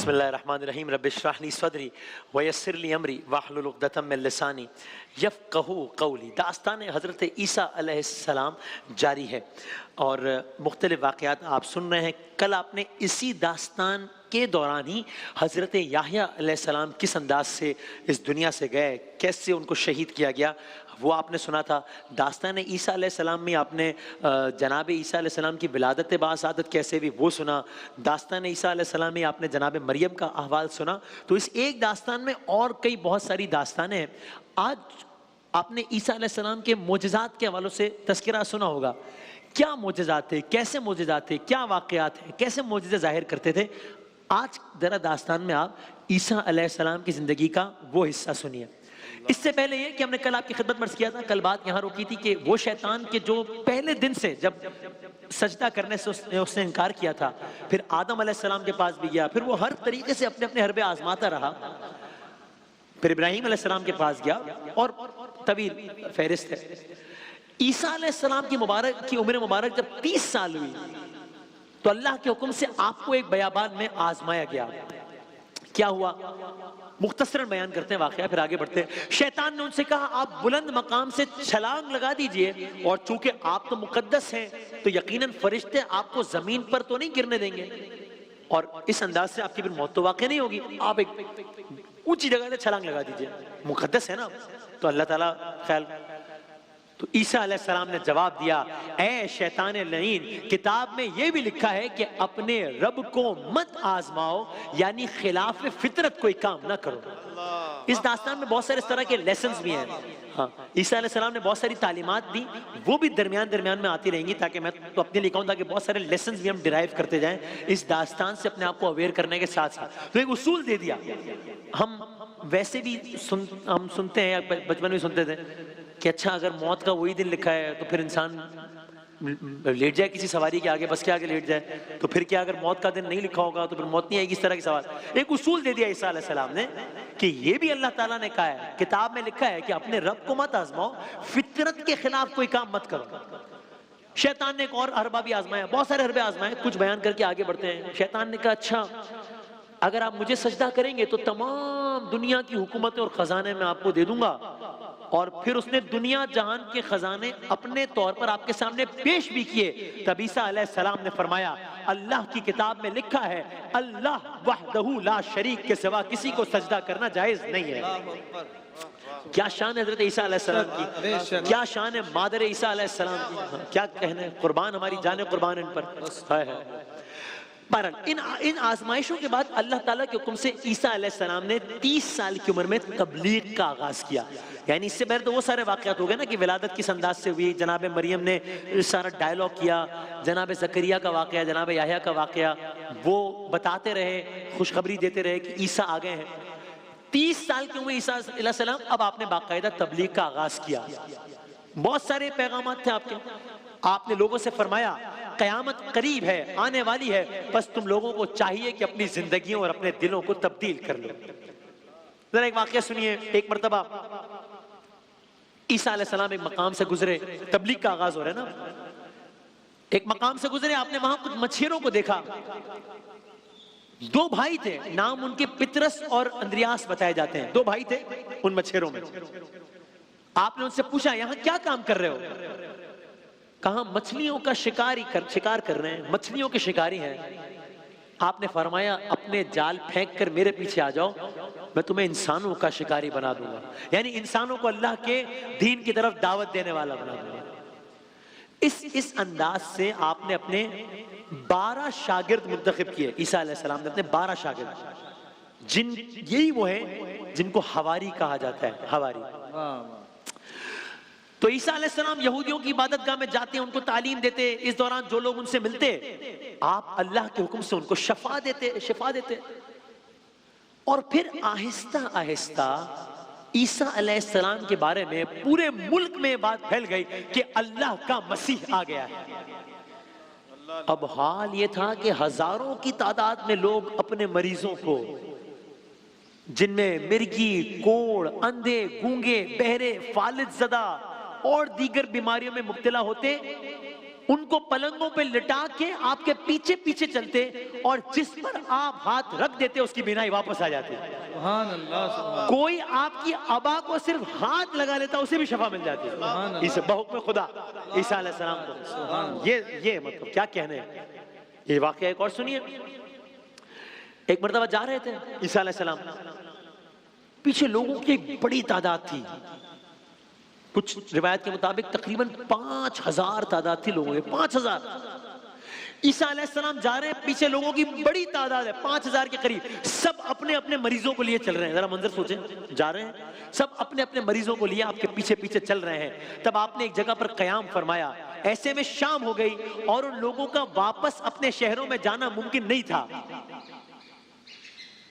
بسم اللہ الرحمن الرحیم رب اشرح لی صدری ویسر لی امری واحلل عقدۃ من لسانی یفقہوا قولی۔ داستان حضرت عیسیٰ علیہ السلام جاری ہے اور مختلف واقعات آپ سن رہے ہیں۔ کل آپ نے اسی داستان کے دوران ہی حضرت یحییٰ علیہ السلام کس انداز سے اس دنیا سے گئے، کیسے ان کو شہید کیا گیا، وہ آپ نے سنا تھا۔ داستان عیسیٰ علیہ السلام میں آپ نے جناب عیسیٰ علیہ السلام کی ولادت بعثادت کیسے بھی وہ سنا۔ داستان عیسیٰ علیہ السلام میں آپ نے جناب مریم کا احوال سنا۔ تو اس ایک داستان میں اور کئی بہت ساری داستانیں ہیں۔ آج آپ نے عیسیٰ علیہ السلام کے معجزات کے حوالوں سے تذکرہ سنا ہوگا۔ کیا معجزات تھے، کیسے معجزات تھے، کیا واقعات ہیں، کیسے معجزے ظاہر کرتے تھے۔ آج ذرا داستان میں آپ عیسیٰ علیہ السلام کی زندگی کا وہ حصہ سنیے۔ اس سے پہلے یہ کہ ہم نے کل آپ کی خدمت میں عرض کیا تھا، کل بات یہاں روکی تھی کہ وہ شیطان کے جو پہلے دن سے جب سجدہ کرنے سے اس نے انکار کیا تھا، پھر آدم علیہ السلام کے پاس بھی گیا، پھر وہ ہر طریقے سے اپنے اپنے حربے آزماتا رہا، پھر ابراہیم علیہ السلام کے پاس گیا اور طویل فہرست ہے۔ عیسیٰ علیہ السلام کی عمر مبارک جب 30 سال ہوئی تو اللہ کے حکم سے آپ کو ایک بیابان میں آزمایا گیا۔ کیا ہوا مختصراً بیان کرتے ہیں واقعہ، پھر آگے بڑھتے ہیں۔ شیطان نے ان سے کہا آپ بلند مقام سے چھلانگ لگا دیجئے، اور چونکہ آپ تو مقدس ہیں تو یقیناً فرشتے آپ کو زمین پر تو نہیں گرنے دیں گے، اور اس انداز سے آپ کی پھر موت تو واقع نہیں ہوگی، آپ ایک اونچی جگہ سے چھلانگ لگا دیجئے، مقدس ہے نا۔ تو اللہ تعالیٰ خیال، تو عیسیٰ علیہ السلام نے جواب دیا، اے شیطان لعین، کتاب میں یہ بھی لکھا ہے کہ اپنے رب کو مت آزماؤ، یعنی خلاف فطرت کوئی کام نہ کرو۔ اس داستان میں بہت سارے اس طرح کے لیسنز بھی ہیں۔ ہاں، عیسیٰ علیہ السلام نے بہت ساری تعلیمات دی، وہ بھی درمیان میں آتی رہیں گی، تاکہ میں تو اپنے لکھا ہوں تاکہ بہت سارے لیسنز بھی ہم ڈرائیو کرتے جائیں اس داستان سے، اپنے آپ کو اویئر کرنے کے ساتھ ساتھ۔ تو ایک اصول دے دیا۔ ہم ویسے بھی ہم سنتے ہیں، بچپن میں سنتے تھے کہ اچھا اگر موت کا وہی دن لکھا ہے تو پھر انسان لیٹ جائے کسی سواری کے آگے، بس کے آگے لیٹ جائے، تو پھر کیا اگر موت کا دن نہیں لکھا ہوگا تو پھر موت نہیں آئے گی، اس طرح کی سوال۔ ایک اصول دے دیا عیسیٰ علیہ السلام نے کہ یہ بھی اللہ تعالیٰ نے کہا ہے، کتاب میں لکھا ہے کہ اپنے رب کو مت آزماؤ، فطرت کے خلاف کوئی کام مت کرو۔ شیطان نے ایک اور حربہ بھی آزمایا، بہت سارے حربے آزمائے، کچھ بیان کر کے آگے بڑھتے ہیں۔ شیطان نے کہا اچھا اگر آپ مجھے سجدہ کریں گے تو تمام دنیا کی حکومتیں اور خزانے میں آپ کو دے دوں گا، اور پھر اس نے دنیا جہان کے خزانے اپنے طور پر آپ کے سامنے پیش بھی کیے۔ تب عیسیٰ علیہ السلام نے فرمایا اللہ کی کتاب میں لکھا ہے اللہ وحدہ لا شریک کے سوا کسی کو سجدہ کرنا جائز نہیں ہے۔ کیا شان ہے حضرت عیسیٰ علیہ السلام کی، کیا شان ہے مادر عیسیٰ علیہ السلام کی، کیا کہنے، قربان ہماری جانیں قربان ان پر۔ بہرحال ان آزمائشوں کے بعد اللہ تعالیٰ کے حکم سے عیسیٰ علیہ السلام نے 30 سال کی عمر میں تبلیغ کا آغاز کیا۔ یعنی اس سے پہلے تو وہ سارے واقعات ہو گئے نا کہ ولادت کس انداز سے ہوئی، جناب مریم نے سارا ڈائلاگ کیا، جناب زکریا کا واقعہ، جناب یحییٰ کا واقعہ، وہ بتاتے رہے، خوشخبری دیتے رہے کہ عیسیٰ آ گئے ہیں۔ 30 سال کی عمر عیسیٰ علیہ السلام، اب آپ نے باقاعدہ تبلیغ کا آغاز کیا۔ بہت سارے پیغامات تھے آپ کے۔ آپ نے لوگوں سے فرمایا قیامت قریب ہے، آنے والی ہے، بس تم لوگوں کو چاہیے کہ اپنی زندگیوں اور اپنے دلوں کو تبدیل کر لو۔ ذرا ایک واقعہ سنیے۔ ایک مرتبہ عیسیٰ علیہ السلام ایک مقام سے گزرے، تبلیغ کا آغاز ہو رہا ہے نا، ایک مقام سے گزرے، آپ نے وہاں کچھ مچھیروں کو دیکھا۔ 2 بھائی تھے، نام ان کے پطرس اور اندریاس بتائے جاتے ہیں، 2 بھائی تھے ان مچھیروں میں۔ آپ نے ان سے پوچھا یہاں کیا کام کر رہے ہو؟ کہاں مچھلیوں کا شکار کر رہے ہیں، مچھلیوں کے شکاری ہیں۔ آپ نے فرمایا اپنے جال پھینک کر میرے پیچھے آ جاؤ، میں تمہیں انسانوں کا شکاری بنا دوں گا، یعنی انسانوں کو اللہ کے دین کی طرف دعوت دینے والا بنا دوں گا۔ اس انداز سے آپ نے اپنے 12 شاگرد منتخب کیے۔ عیسیٰ علیہ السلام نے اپنے 12 شاگرد، یہی وہ ہیں جن کو حواری کہا جاتا ہے، حواری۔ تو عیسیٰ علیہ السلام یہودیوں کی عبادت گاہ میں جاتے ہیں، ان کو تعلیم دیتے، اس دوران جو لوگ ان سے ملتے آپ اللہ کے حکم سے ان کو شفا دیتے، اور پھر آہستہ آہستہ عیسیٰ علیہ السلام کے بارے میں پورے ملک میں بات پھیل گئی کہ اللہ کا مسیح آ گیا ہے۔ اب حال یہ تھا کہ ہزاروں کی تعداد میں لوگ اپنے مریضوں کو، جن میں مرگی، کوڑ، اندھے، گونگے، بہرے، فالج زدہ اور دیگر بیماریوں میں مبتلا ہوتے، ان کو پلنگوں پہ لٹا کے آپ کے پیچھے پیچھے چلتے اور جس پر آپ ہاتھ رکھ دیتے اس کی بینائی واپس آ جاتی. سبحان اللہ سبحان کوئی آپ کی ابا کو صرف ہاتھ لگا لیتا اسے بھی شفا مل جاتی. اس بحکم خدا عیسیٰ علیہ السلام کو. یہ مطلب کیا کہنے ہیں. یہ واقعہ ایک اور سنیے. ایک مرتبہ جا رہے تھے عیسیٰ علیہ السلام, پیچھے لوگوں کی ایک بڑی تعداد تھی, کچھ روایت کے مطابق تقریباً 5000 تعداد تھی لوگوں کی. 5000. عیسیٰ علیہ السلام جا رہے ہیں, پیچھے لوگوں کی بڑی تعداد ہے 5000 کے قریب, سب اپنے اپنے مریضوں کو لیے چل رہے ہیں. ذرا منظر سوچیں, جا رہے ہیں سب اپنے اپنے مریضوں کو لیے آپ کے پیچھے پیچھے چل رہے ہیں. تب آپ نے ایک جگہ پر قیام فرمایا. ایسے میں شام ہو گئی اور ان لوگوں کا واپس اپنے شہروں میں جانا ممکن نہیں تھا.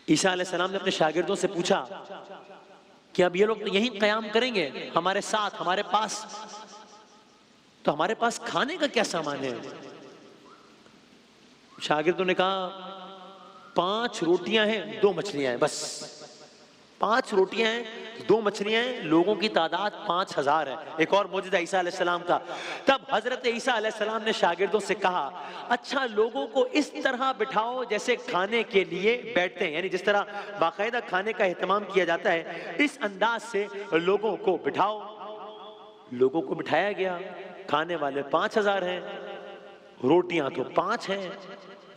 عیسیٰ علیہ السلام نے اپنے شاگردوں سے پوچھا کہ اب یہ لوگ یہیں قیام کریں گے ہمارے ساتھ, ہمارے پاس, تو ہمارے پاس کھانے کا کیا سامان ہے. شاگردوں نے کہا 5 روٹیاں ہیں 2 مچھلیاں ہیں, بس 5 روٹیاں ہیں 2 مچھلیاں ہیں, لوگوں کی تعداد 5000 ہے. ایک اور معجزہ عیسیٰ علیہ السلام کا. تب حضرت عیسیٰ علیہ السلام نے شاگردوں سے کہا اچھا لوگوں کو اس طرح بٹھاؤ جیسے کھانے کے لیے بیٹھتے ہیں, یعنی جس طرح باقاعدہ کھانے کا اہتمام کیا جاتا ہے اس انداز سے لوگوں کو بٹھاؤ. لوگوں کو بٹھایا گیا. کھانے والے 5000 ہیں, روٹیاں تو 5 ہیں,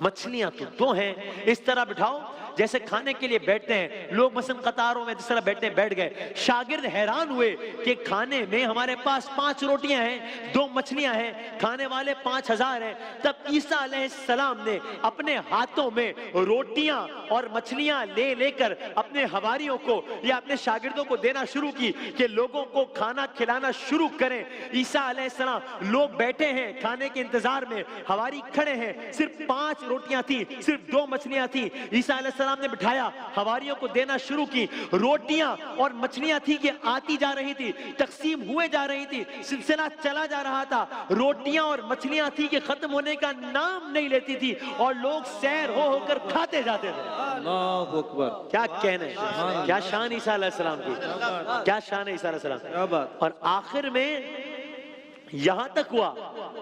مچھلیاں تو 2 ہیں. اس طرح بٹھاؤ جیسے کھانے کے لیے بیٹھتے ہیں لوگ, مثلا قطاروں میں جس طرح بیٹھتے ہیں بیٹھ گئے. شاگرد حیران ہوئے کہ کھانے میں ہمارے پاس 5 روٹیاں ہیں 2 مچھلیاں ہیں, کھانے والے 5000 ہیں. تب عیسیٰ علیہ السلام نے اپنے ہاتھوں میں روٹیاں اور مچھلیاں لے لے کر اپنے حواریوں کو یا اپنے شاگردوں کو دینا شروع کی کہ لوگوں کو کھانا کھلانا شروع کریں. عیسیٰ علیہ السلام, لوگ بیٹھے ہیں کھانے کے انتظار میں, حواری کھڑے ہیں, صرف 5 روٹیاں تھیں, صرف 2 مچھلیاں تھیں. عیسیٰ علیہ السلام نے بٹھایا, حواریوں کو دینا شروع کی. روٹیاں اور مچھلیاں تھی کہ آتی جا رہی تھی, تقسیم ہوئے جا رہی تھی, سلسلہ چلا جا رہا تھا. روٹیاں اور مچھلیاں تھی کہ ختم ہونے کا نام نہیں لیتی تھی اور لوگ سیر ہو کر کھاتے جاتے تھے. اللہ اکبر. کیا کہنے, کیا شان عیسیٰ علیہ السلام کی, کیا شان ہے عیسیٰ علیہ السلام. کیا بات. اور آخر میں یہاں تک ہوا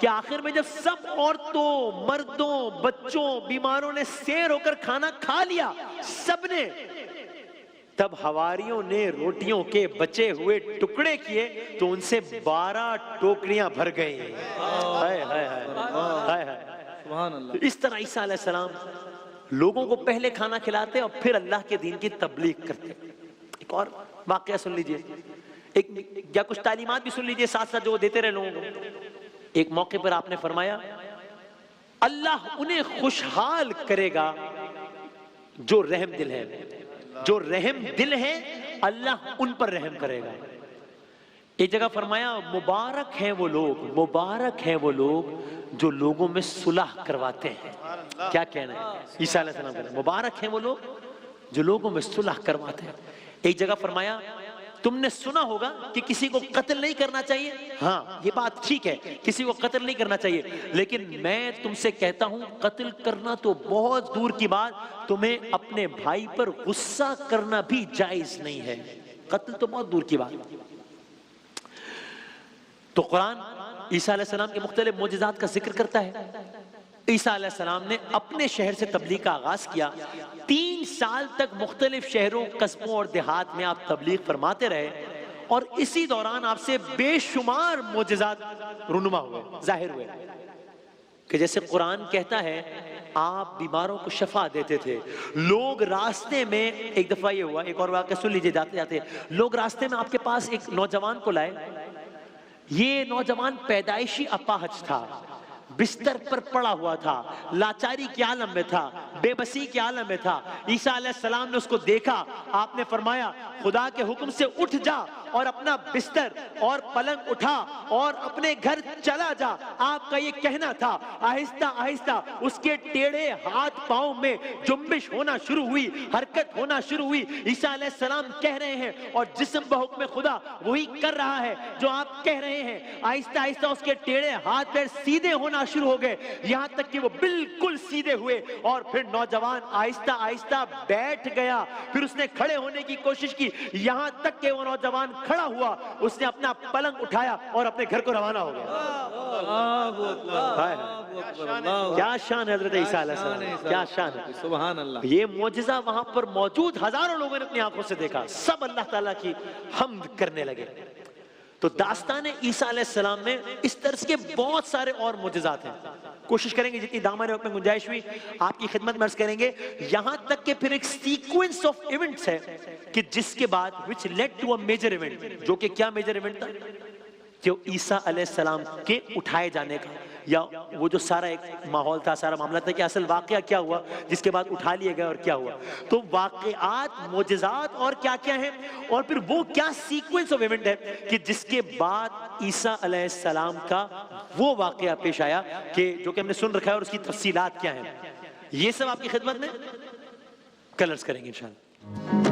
کہ آخر میں جب سب عورتوں, مردوں, بچوں, بیماروں نے سیر ہو کر کھانا کھا لیا سب نے, تب حواریوں نے روٹیوں کے بچے ہوئے ٹکڑے کیے تو ان سے 12 ٹوکریاں بھر گئیں. ہائے ہائے ہائے ہائے. سبحان اللہ. اس طرح عیسیٰ علیہ السلام لوگوں کو پہلے کھانا کھلاتے اور پھر اللہ کے دین کی تبلیغ کرتے. ایک اور واقعہ سن لیجئے, یا کچھ تعلیمات بھی سن لیجئے ساتھ ساتھ جو وہ دیتے رہے لوگوں کو. ایک موقع پر آپ نے فرمایا اللہ انہیں خوشحال کرے گا جو رحم دل ہے, جو رحم دل ہے اللہ ان پر رحم کرے گا. ایک جگہ فرمایا مبارک ہیں وہ لوگ, مبارک ہیں وہ لوگ جو لوگوں میں صلح کرواتے ہیں. کیا کہنا ہے عیسیٰ علیہ السلام کہنا, مبارک ہیں وہ لوگ جو لوگوں میں صلح کرواتے ہیں. ایک جگہ فرمایا تم نے سنا ہوگا کہ کسی کو قتل نہیں کرنا چاہیے, ہاں یہ بات ٹھیک ہے کسی کو قتل نہیں کرنا چاہیے, لیکن میں تم سے کہتا ہوں قتل کرنا تو بہت دور کی بات, تمہیں اپنے بھائی پر غصہ کرنا بھی جائز نہیں ہے. قتل تو بہت دور کی بات. تو قرآن عیسیٰ علیہ السلام کے مختلف معجزات کا ذکر کرتا ہے. عیسیٰ علیہ السلام نے اپنے شہر سے تبلیغ کا آغاز کیا. 3 سال تک مختلف شہروں, قصبوں اور دیہات میں آپ تبلیغ فرماتے رہے اور اسی دوران آپ سے بے شمار معجزات رونما ہوئے, ظاہر ہوئے. کہ جیسے قرآن کہتا ہے آپ بیماروں کو شفا دیتے تھے. لوگ راستے میں, ایک دفعہ یہ ہوا, ایک اور واقعہ سن لیجئے جاتے جاتے, لوگ راستے میں آپ کے پاس ایک نوجوان کو لائے. یہ نوجوان پیدائشی اپاہج تھا, بستر پر پڑا ہوا تھا, لاچاری کے عالم میں تھا, بے بسی کے عالم میں تھا. عیسیٰ علیہ السلام نے اس کو دیکھا, آپ نے فرمایا خدا کے حکم سے اٹھ جا اور اپنا بستر اور پلنگ اٹھا اور اپنے گھر چلا جا. آپ کا یہ کہنا تھا. آہستہ آہستہ اس کے ٹیڑھے ہاتھ پاؤں میں جنبش ہونا شروع ہوئی, حرکت ہونا شروع ہوئی. عیسیٰ علیہ السلام کہہ رہے ہیں اور جسم بحکم خدا وہی کر رہا ہے جو آپ کہہ رہے ہیں. آہستہ آہستہ اس کے ٹیڑھے ہاتھ پیر سیدھے ہونا شروع ہو گئے, یہاں تک کہ وہ بالکل سیدھے ہوئے. اور پھر نوجوان آہستہ آہستہ بیٹھ گیا. پھر اس نے کھڑے ہونے کی کوشش کی, یہاں تک کہ وہ نوجوان کھڑا ہوا اس نے اپنا پلنگ اٹھایا اور اپنے گھر کو روانہ ہو گیا. اللہ اکبر ہائے. اللہ کیا شان ہے حضرت عیسیٰ علیہ السلام, کیا شان ہے. سبحان اللہ. یہ معجزہ وہاں پر موجود ہزاروں لوگوں نے اپنی آنکھوں سے دیکھا, سب اللہ تعالیٰ کی حمد کرنے لگے. تو داستان عیسیٰ علیہ السلام میں اس طرح کے بہت سارے اور معجزات ہیں. کوشش کریں گے جتنی دامن وقت میں گنجائش ہوئی آپ کی خدمت میں عرض کریں گے, یہاں تک کہ پھر ایک سیکوینس آف ایونٹس ہے کہ جس کے بعد which led to a major event, جو کہ کیا میجر ایونٹ تھا, کہ عیسیٰ علیہ السلام کے اٹھائے جانے کا, یا وہ جو سارا ایک ماحول تھا, سارا معاملہ تھا کہ اصل واقعہ کیا ہوا جس کے بعد اٹھا لیے گئے اور کیا ہوا. تو واقعات, معجزات اور کیا کیا ہیں, اور پھر وہ کیا سیکوینس آف ایونٹ ہے کہ جس کے بعد عیسیٰ علیہ السلام کا وہ واقعہ پیش آیا کہ جو کہ ہم نے سن رکھا ہے, اور اس کی تفصیلات کیا ہیں, یہ سب آپ کی خدمت میں کل عرض کریں گے انشاءاللہ.